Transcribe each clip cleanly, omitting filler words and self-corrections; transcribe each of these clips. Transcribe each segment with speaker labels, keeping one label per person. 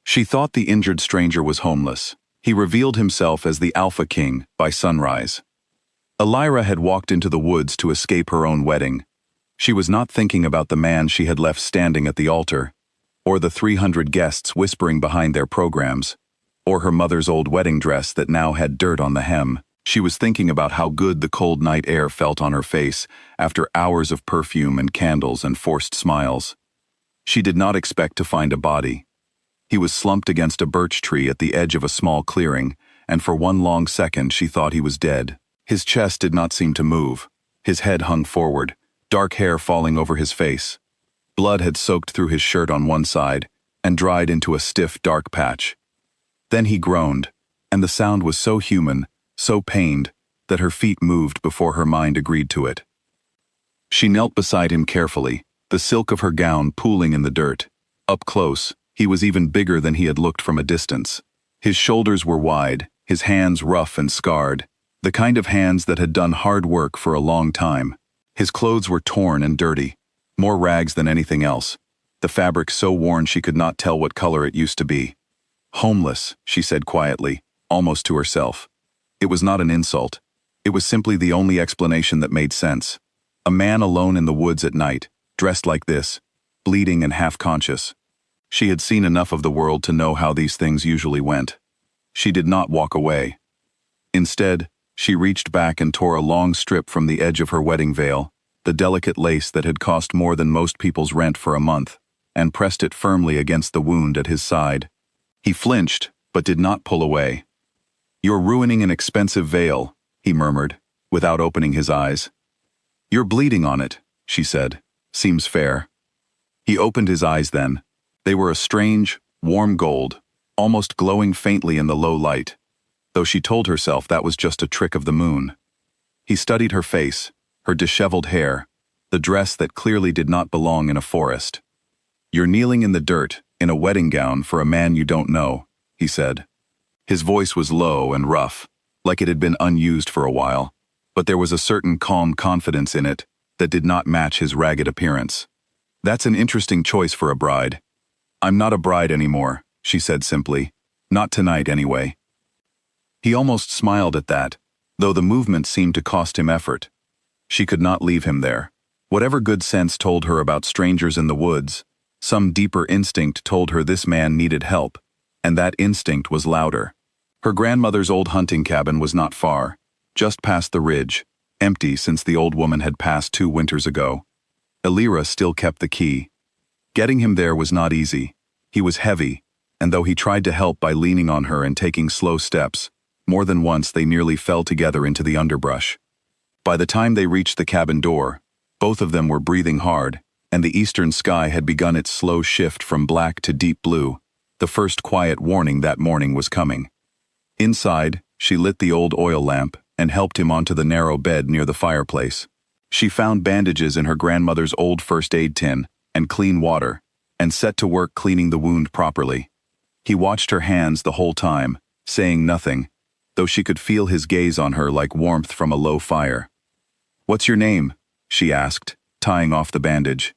Speaker 1: She thought the injured stranger was homeless. He revealed himself as the Alpha King by sunrise. Elira had walked into the woods to escape her own wedding. She was not thinking about the man she had left standing at the altar, or the 300 guests whispering behind their programs, or her mother's old wedding dress that now had dirt on the hem. She was thinking about how good the cold night air felt on her face after hours of perfume and candles and forced smiles. She did not expect to find a body. He was slumped against a birch tree at the edge of a small clearing, and for one long second she thought he was dead. His chest did not seem to move. His head hung forward, dark hair falling over his face. Blood had soaked through his shirt on one side and dried into a stiff, dark patch. Then he groaned, and the sound was so human, so pained, that her feet moved before her mind agreed to it. She knelt beside him carefully, the silk of her gown pooling in the dirt. Up close, he was even bigger than he had looked from a distance. His shoulders were wide, his hands rough and scarred, the kind of hands that had done hard work for a long time. His clothes were torn and dirty, more rags than anything else, the fabric so worn she could not tell what color it used to be. Homeless, she said quietly, almost to herself. It was not an insult. It was simply the only explanation that made sense. A man alone in the woods at night, dressed like this, bleeding and half-conscious. She had seen enough of the world to know how these things usually went. She did not walk away. Instead, she reached back and tore a long strip from the edge of her wedding veil, the delicate lace that had cost more than most people's rent for a month, and pressed it firmly against the wound at his side. He flinched, but did not pull away. "You're ruining an expensive veil," he murmured, without opening his eyes. "You're bleeding on it," she said. "Seems fair." He opened his eyes then. They were a strange, warm gold, almost glowing faintly in the low light, though she told herself that was just a trick of the moon. He studied her face, her disheveled hair, the dress that clearly did not belong in a forest. "You're kneeling in the dirt, in a wedding gown for a man you don't know," he said. His voice was low and rough, like it had been unused for a while, but there was a certain calm confidence in it that did not match his ragged appearance. "That's an interesting choice for a bride." "I'm not a bride anymore," she said simply. "Not tonight, anyway." He almost smiled at that, though the movement seemed to cost him effort. She could not leave him there. Whatever good sense told her about strangers in the woods, some deeper instinct told her this man needed help, and that instinct was louder. Her grandmother's old hunting cabin was not far, just past the ridge, empty since the old woman had passed 2 winters ago. Elira still kept the key. Getting him there was not easy. He was heavy, and though he tried to help by leaning on her and taking slow steps, more than once they nearly fell together into the underbrush. By the time they reached the cabin door, both of them were breathing hard, and the eastern sky had begun its slow shift from black to deep blue. The first quiet warning that morning was coming. Inside, she lit the old oil lamp and helped him onto the narrow bed near the fireplace. She found bandages in her grandmother's old first aid tin and clean water, and set to work cleaning the wound properly. He watched her hands the whole time, saying nothing, though she could feel his gaze on her like warmth from a low fire. "What's your name?" she asked, tying off the bandage.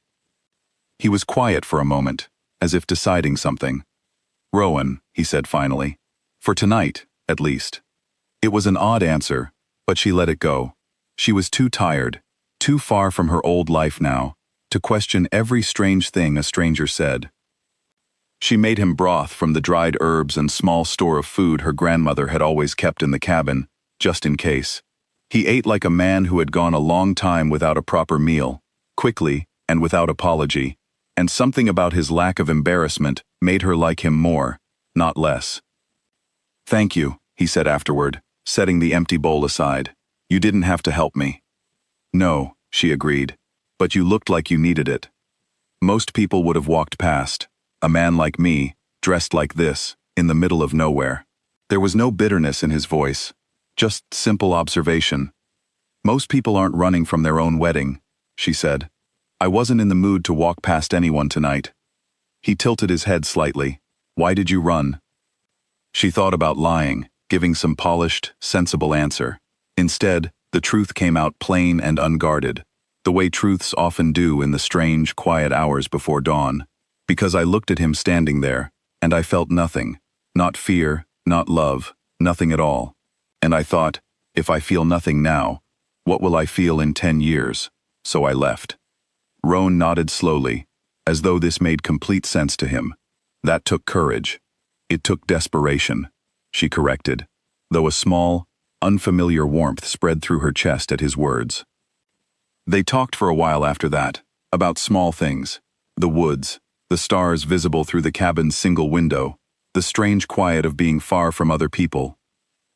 Speaker 1: He was quiet for a moment, as if deciding something. "Rowan," he said finally. "For tonight, at least." It was an odd answer, but she let it go. She was too tired, too far from her old life now, to question every strange thing a stranger said. She made him broth from the dried herbs and small store of food her grandmother had always kept in the cabin, just in case. He ate like a man who had gone a long time without a proper meal, quickly and without apology, and something about his lack of embarrassment made her like him more, not less. "Thank you," he said afterward, setting the empty bowl aside. "You didn't have to help me." "No," she agreed, "but you looked like you needed it. Most people would have walked past. A man like me, dressed like this, in the middle of nowhere." There was no bitterness in his voice, just simple observation. "Most people aren't running from their own wedding," she said. "I wasn't in the mood to walk past anyone tonight." He tilted his head slightly. "Why did you run?" She thought about lying, giving some polished, sensible answer. Instead, the truth came out plain and unguarded, the way truths often do in the strange, quiet hours before dawn. "Because I looked at him standing there, And I felt nothing. Not fear, not love, nothing at all. And I thought, if I feel nothing now, what will I feel in 10 years? So I left. Roan nodded slowly, as though this made complete sense to him. That took courage. It took desperation, she corrected, though a small, unfamiliar warmth spread through her chest at his words. They talked for a while after that, about small things. The woods, the stars visible through the cabin's single window, the strange quiet of being far from other people.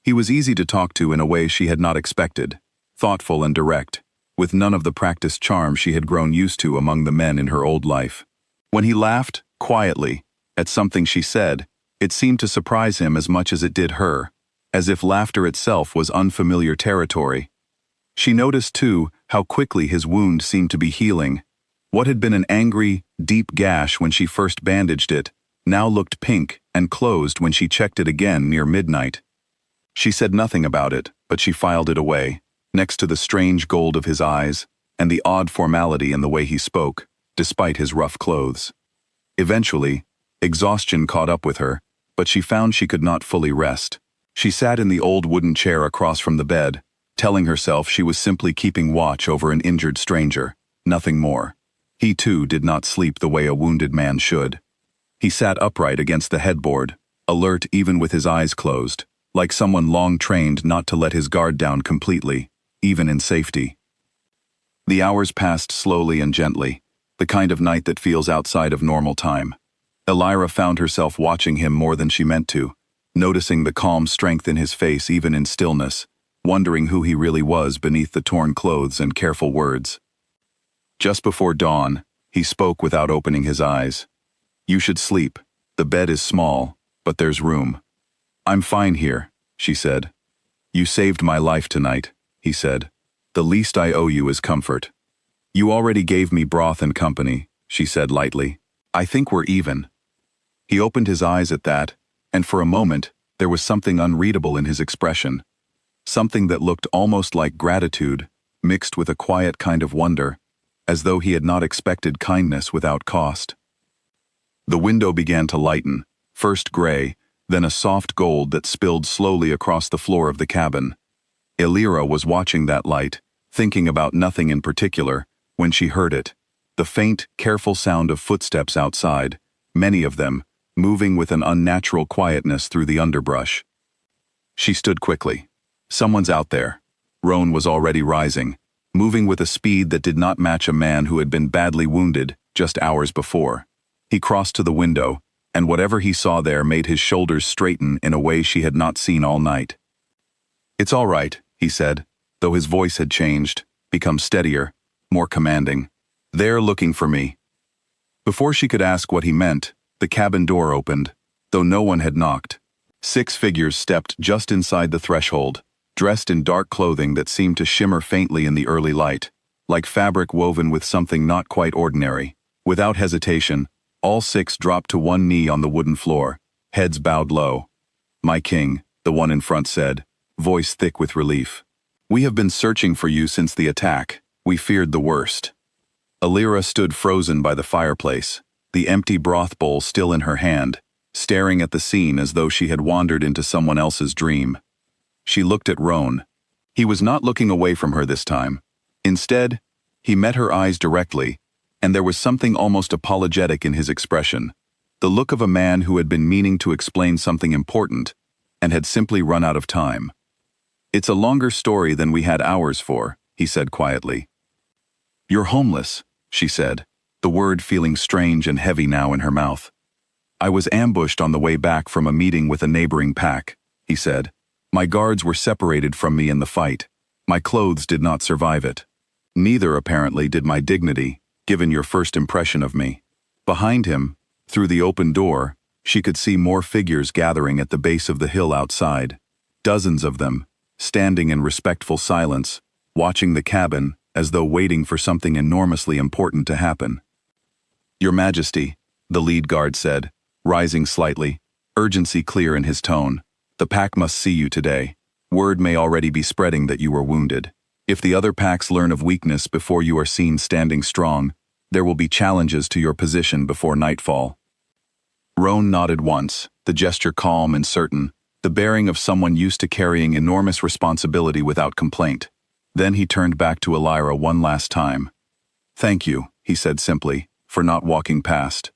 Speaker 1: He was easy to talk to in a way she had not expected, thoughtful and direct, with none of the practiced charm she had grown used to among the men in her old life. When he laughed, quietly, at something she said, it seemed to surprise him as much as it did her, as if laughter itself was unfamiliar territory. She noticed, too, how quickly his wound seemed to be healing. What had been an angry, deep gash when she first bandaged it, now looked pink and closed when she checked it again near midnight. She said nothing about it, but she filed it away, next to the strange gold of his eyes and the odd formality in the way he spoke, despite his rough clothes. Eventually, exhaustion caught up with her, but she found she could not fully rest. She sat in the old wooden chair across from the bed, telling herself she was simply keeping watch over an injured stranger, nothing more. He too did not sleep the way a wounded man should. He sat upright against the headboard, alert even with his eyes closed, like someone long trained not to let his guard down completely, even in safety. The hours passed slowly and gently, the kind of night that feels outside of normal time. Elira found herself watching him more than she meant to, noticing the calm strength in his face even in stillness, wondering who he really was beneath the torn clothes and careful words. Just before dawn, he spoke without opening his eyes. "You should sleep. The bed is small, but there's room." "I'm fine here," she said. "You saved my life tonight," he said. "The least I owe you is comfort." "You already gave me broth and company," she said lightly. "I think we're even." He opened his eyes at that, and for a moment, there was something unreadable in his expression. Something that looked almost like gratitude, mixed with a quiet kind of wonder, as though he had not expected kindness without cost. The window began to lighten, first gray, then a soft gold that spilled slowly across the floor of the cabin. Elira was watching that light, thinking about nothing in particular, when she heard it, the faint, careful sound of footsteps outside, many of them, moving with an unnatural quietness through the underbrush. She stood quickly. Someone's out there. Roan was already rising, moving with a speed that did not match a man who had been badly wounded just hours before. He crossed to the window, and whatever he saw there made his shoulders straighten in a way she had not seen all night. "It's all right," he said, though his voice had changed, become steadier, more commanding. "They're looking for me." Before she could ask what he meant, the cabin door opened, though no one had knocked. 6 figures stepped just inside the threshold, dressed in dark clothing that seemed to shimmer faintly in the early light, like fabric woven with something not quite ordinary. Without hesitation, all 6 dropped to one knee on the wooden floor, heads bowed low. "My king," the one in front said, voice thick with relief. "We have been searching for you since the attack. We feared the worst." Elira stood frozen by the fireplace, the empty broth bowl still in her hand, staring at the scene as though she had wandered into someone else's dream. She looked at Roan. He was not looking away from her this time. Instead, he met her eyes directly, and there was something almost apologetic in his expression, the look of a man who had been meaning to explain something important, and had simply run out of time. "It's a longer story than we had hours for," he said quietly. "You're homeless," she said, the word feeling strange and heavy now in her mouth. "I was ambushed on the way back from a meeting with a neighboring pack," he said. "My guards were separated from me in the fight. My clothes did not survive it. Neither, apparently, did my dignity, given your first impression of me." Behind him, through the open door, she could see more figures gathering at the base of the hill outside, dozens of them, standing in respectful silence, watching the cabin as though waiting for something enormously important to happen. "Your Majesty," the lead guard said, rising slightly, urgency clear in his tone. "The pack must see you today. Word may already be spreading that you were wounded. If the other packs learn of weakness before you are seen standing strong, there will be challenges to your position before nightfall." Roan nodded once, the gesture calm and certain, the bearing of someone used to carrying enormous responsibility without complaint. Then he turned back to Elira one last time. "Thank you," he said simply, "for not walking past."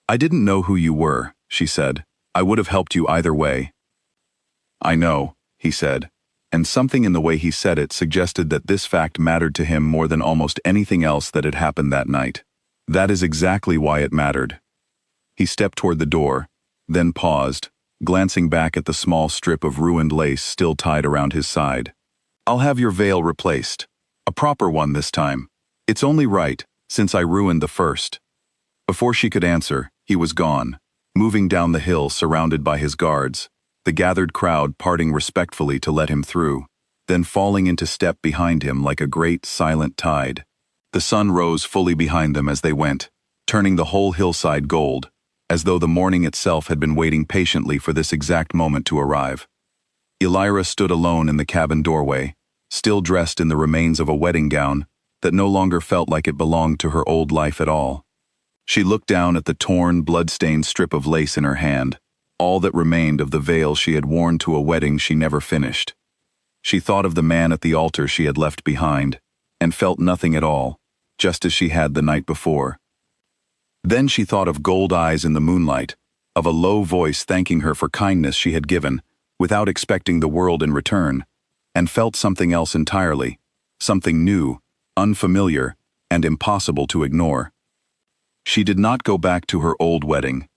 Speaker 1: "I didn't know who you were," she said. "I would have helped you either way." "I know," he said, and something in the way he said it suggested that this fact mattered to him more than almost anything else that had happened that night. That is exactly why it mattered. He stepped toward the door, then paused, glancing back at the small strip of ruined lace still tied around his side. "I'll have your veil replaced. A proper one this time. It's only right, since I ruined the first." Before she could answer, he was gone, moving down the hill surrounded by his guards, the gathered crowd parting respectfully to let him through, then falling into step behind him like a great silent tide. The sun rose fully behind them as they went, turning the whole hillside gold, as though the morning itself had been waiting patiently for this exact moment to arrive. Elira stood alone in the cabin doorway, still dressed in the remains of a wedding gown that no longer felt like it belonged to her old life at all. She looked down at the torn, blood-stained strip of lace in her hand, all that remained of the veil she had worn to a wedding she never finished. She thought of the man at the altar she had left behind, and felt nothing at all, just as she had the night before. Then she thought of gold eyes in the moonlight, of a low voice thanking her for kindness she had given, without expecting the world in return, and felt something else entirely, something new, unfamiliar, and impossible to ignore. She did not go back to her old wedding.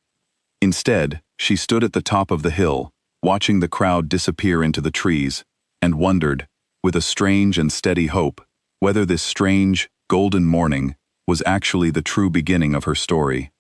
Speaker 1: Instead, she stood at the top of the hill, watching the crowd disappear into the trees, and wondered, with a strange and steady hope, whether this strange, golden morning was actually the true beginning of her story.